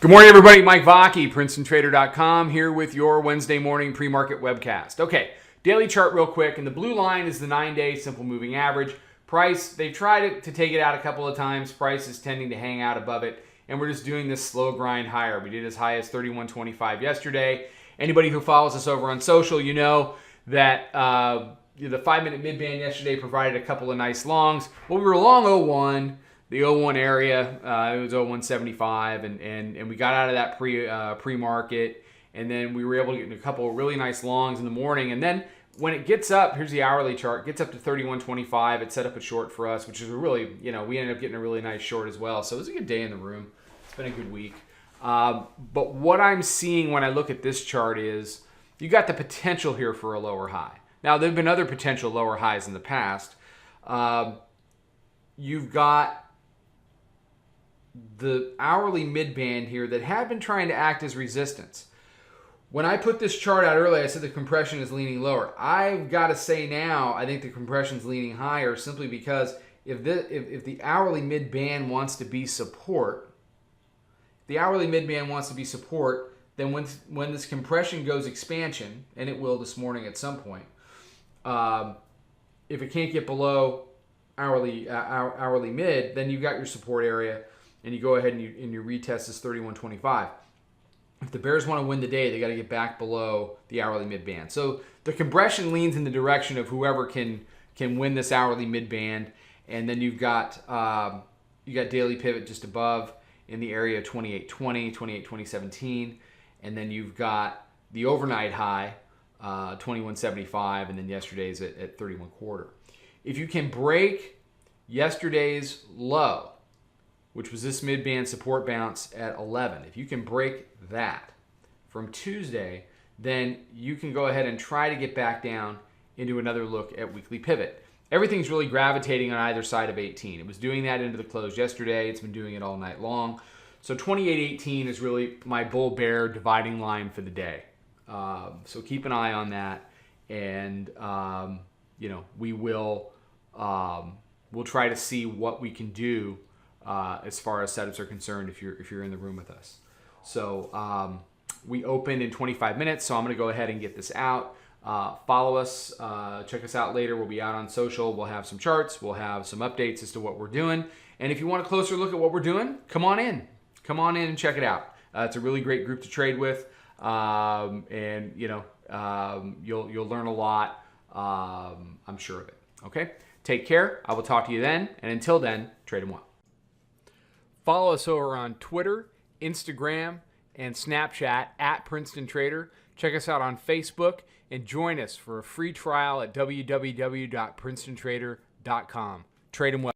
Good morning, everybody. Mike Vacchi, Princetontrader.com, here with your Wednesday morning pre-market webcast. Okay, daily chart real quick, and the blue line is the 9-day simple moving average. Price, they've tried to take it out a couple of times. Price is tending to hang out above it, and we're just doing this slow grind higher. We did as high as 31.25 yesterday. Anybody who follows us over on social, you know that the 5-minute mid-band yesterday provided a couple of nice longs. Well, we were long 01. The 01 area, it was 0175, and we got out of that pre-market, and then we were able to get a couple of really nice longs in the morning. And then when it gets up, here's the hourly chart, gets up to 31.25. It set up a short for us, which is a really, we ended up getting a really nice short as well. So it was a good day in the room. It's been a good week. But what I'm seeing when I look at this chart is you got the potential here for a lower high. Now, there have been other potential lower highs in the past. You've got the hourly mid-band here that had been trying to act as resistance. When I put this chart out earlier, I said the compression is leaning lower. I've got to say now, I think the compression is leaning higher simply because if the hourly mid-band wants to be support, then when this compression goes expansion, and it will this morning at some point, if it can't get below hourly mid, then you've got your support area. And you go ahead and you retest this 31.25. If the bears want to win the day, they got to get back below the hourly mid-band. So the compression leans in the direction of whoever can win this hourly mid-band. And then you've got daily pivot just above in the area of 28.20, 28.2017. And then you've got the overnight high, 21.75, and then yesterday's at 31.25. If you can break yesterday's low, which was this mid-band support bounce at 11. If you can break that from Tuesday, then you can go ahead and try to get back down into another look at weekly pivot. Everything's really gravitating on either side of 18. It was doing that into the close yesterday. It's been doing it all night long. So 28.18 is really my bull-bear dividing line for the day. So keep an eye on that, and we'll try to see what we can do as far as setups are concerned if you're in the room with us. So we opened in 25 minutes, so I'm going to go ahead and get this out. Follow us. Check us out later. We'll be out on social. We'll have some charts. We'll have some updates as to what we're doing. And if you want a closer look at what we're doing, come on in. Come on in and check it out. It's a really great group to trade with, and you'll learn a lot. I'm sure of it. Okay? Take care. I will talk to you then. And until then, trade them well. Follow us over on Twitter, Instagram, and Snapchat at Princeton Trader. Check us out on Facebook and join us for a free trial at www.princetontrader.com. Trade 'em well.